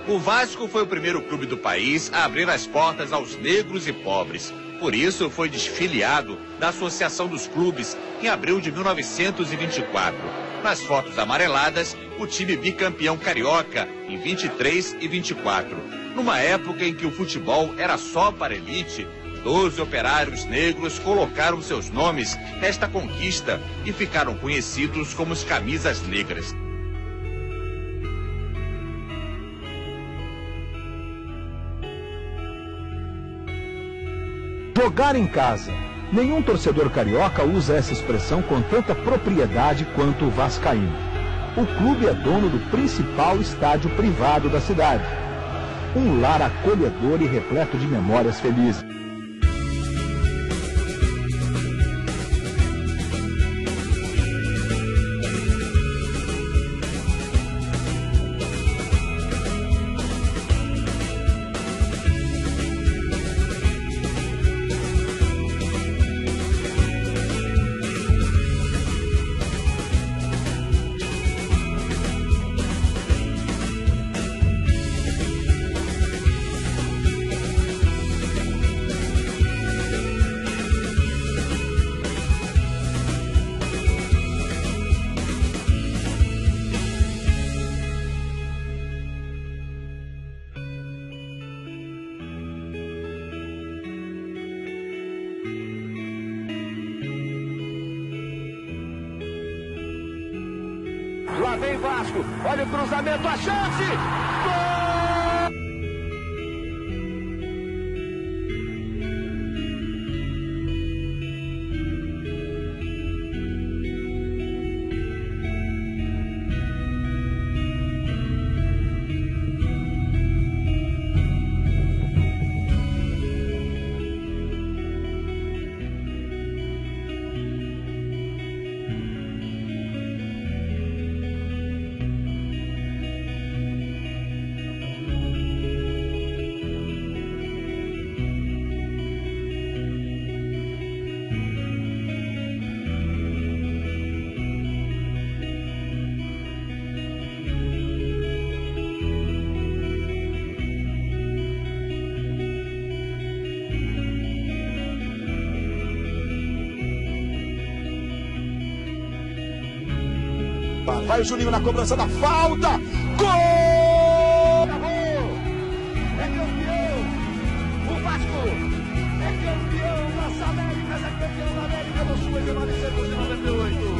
O Vasco foi o primeiro clube do país a abrir as portas aos negros e pobres. Por isso, foi desfiliado da Associação dos Clubes em abril de 1924. Nas fotos amareladas, o time bicampeão carioca em 23 e 24. Numa época em que o futebol era só para elite, 12 operários negros colocaram seus nomes nesta conquista e ficaram conhecidos como os Camisas Negras. Jogar em casa. Nenhum torcedor carioca usa essa expressão com tanta propriedade quanto o vascaíno. O clube é dono do principal estádio privado da cidade. Um lar acolhedor e repleto de memórias felizes. Lá vem Vasco, olha o cruzamento, a chance! Gol! Vai o Juninho na cobrança da falta. Gol! É campeão! O Vasco é campeão das Américas, é campeão da América do Sul em 1998.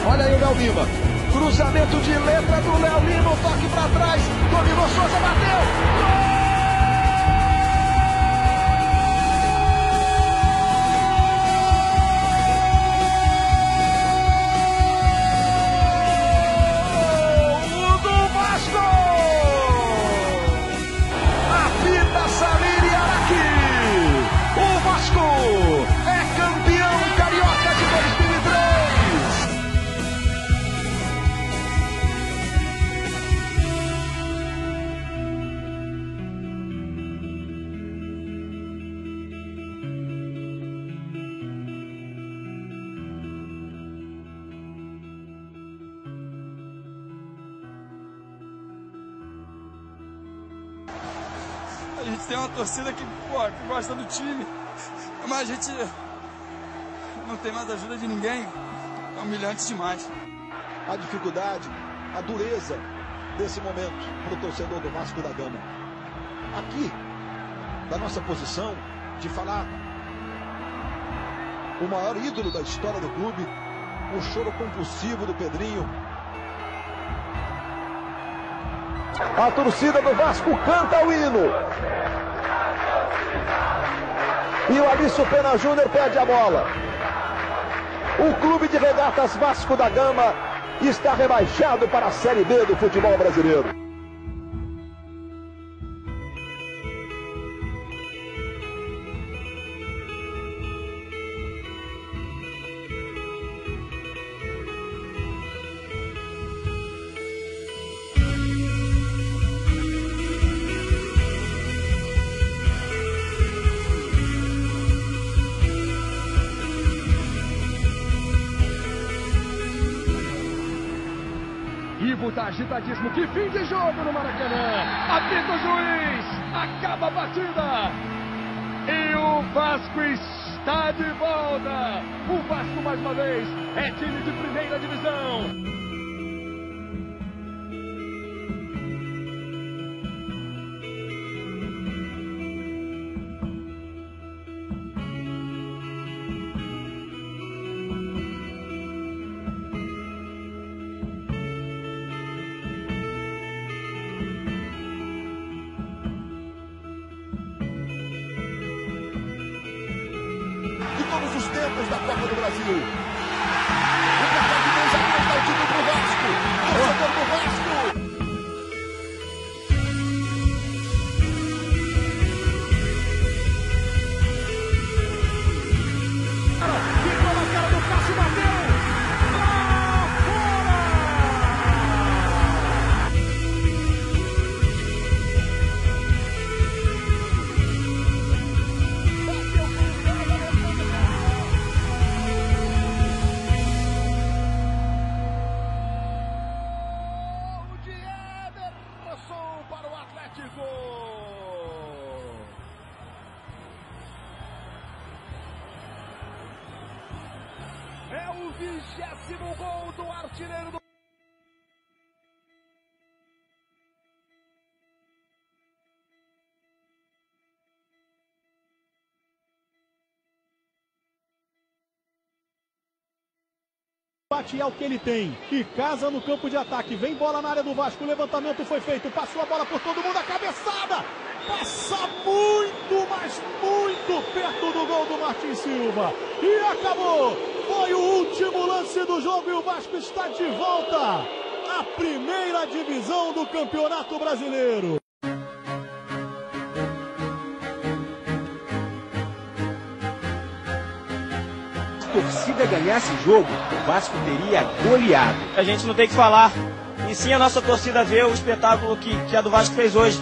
Olha aí o Léo Lima. Cruzamento de letra do Léo Lima. O toque para trás. Dominou Souza, bateu. Gol! A gente tem uma torcida que gosta do time. Mas a gente não tem mais ajuda de ninguém. É humilhante demais. A dificuldade, a dureza desse momento para o torcedor do Vasco da Gama. Aqui, da nossa posição de falar o maior ídolo da história do clube, o choro compulsivo do Pedrinho. A torcida do Vasco canta o hino. E o Alício Pena Júnior perde a bola. O Clube de Regatas Vasco da Gama está rebaixado para a Série B do futebol brasileiro. Tá agitadíssimo, que fim de jogo no Maracanã. Apita o juiz, acaba a batida e o Vasco está de volta. O Vasco mais uma vez é time de primeira divisão. De todos os tempos da Copa do Brasil. O cartão de 2-2 dá o título pro Vasco. Torcedor do Vasco. Ficou na cara do Cássio, bateu. Lá fora. Para o Atlético. É o 20º gol do artilheiro do... Bate é o que ele tem e casa no campo de ataque. Vem bola na área do Vasco, o levantamento foi feito, passou a bola por todo mundo, a cabeçada passa muito, mas muito perto do gol do Martin Silva e acabou. Foi o último lance do jogo e o Vasco está de volta à primeira divisão do Campeonato Brasileiro. Se a torcida ganhasse o jogo, o Vasco teria goleado. A gente não tem que falar, e sim a nossa torcida ver o espetáculo que a do Vasco fez hoje,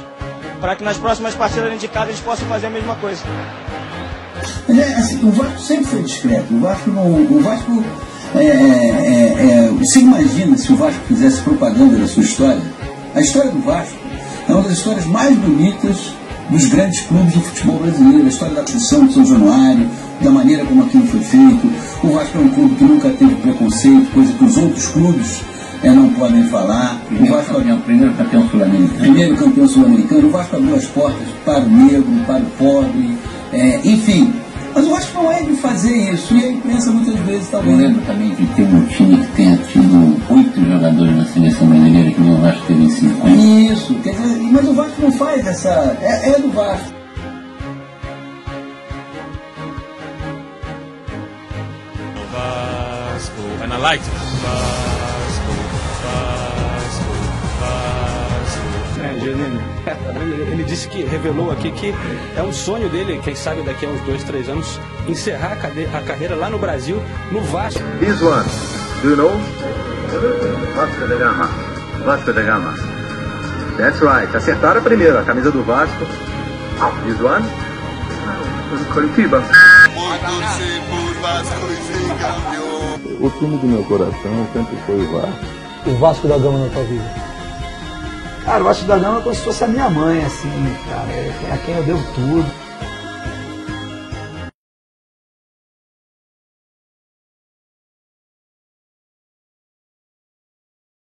para que nas próximas partidas indicadas a gente possa fazer a mesma coisa. Assim, o Vasco sempre foi discreto. O Vasco você imagina se o Vasco fizesse propaganda da sua história? A história do Vasco é uma das histórias mais bonitas dos grandes clubes do futebol brasileiro. A história da construção de São Januário, da maneira como aquilo foi feito. O Vasco é um clube que nunca teve preconceito, coisa que os outros clubes não podem falar. Primeiro campeão sul-americano. O Vasco abriu as portas para o negro, para o pobre, enfim. Mas o Vasco não é de fazer isso, e a imprensa muitas vezes está vendo. Eu lembro também de ter um time que tenha tido 8 jogadores na seleção brasileira, que nem o Vasco teve 5. Isso, quer dizer, mas o Vasco não faz essa. É do Vasco. Vasco, analyze. Ele disse que revelou aqui que é um sonho dele, quem sabe daqui a uns 2, 3 anos, encerrar a carreira lá no Brasil, no Vasco. This one, do you know? Vasco da Gama. Vasco da Gama. That's right. Acertaram a primeira, a camisa do Vasco. This one? Curitiba. O time do meu coração sempre foi o Vasco. O Vasco da Gama na tua vida? Cara, o Vasco da Gama é como se fosse a minha mãe, assim, cara. É a quem eu devo tudo.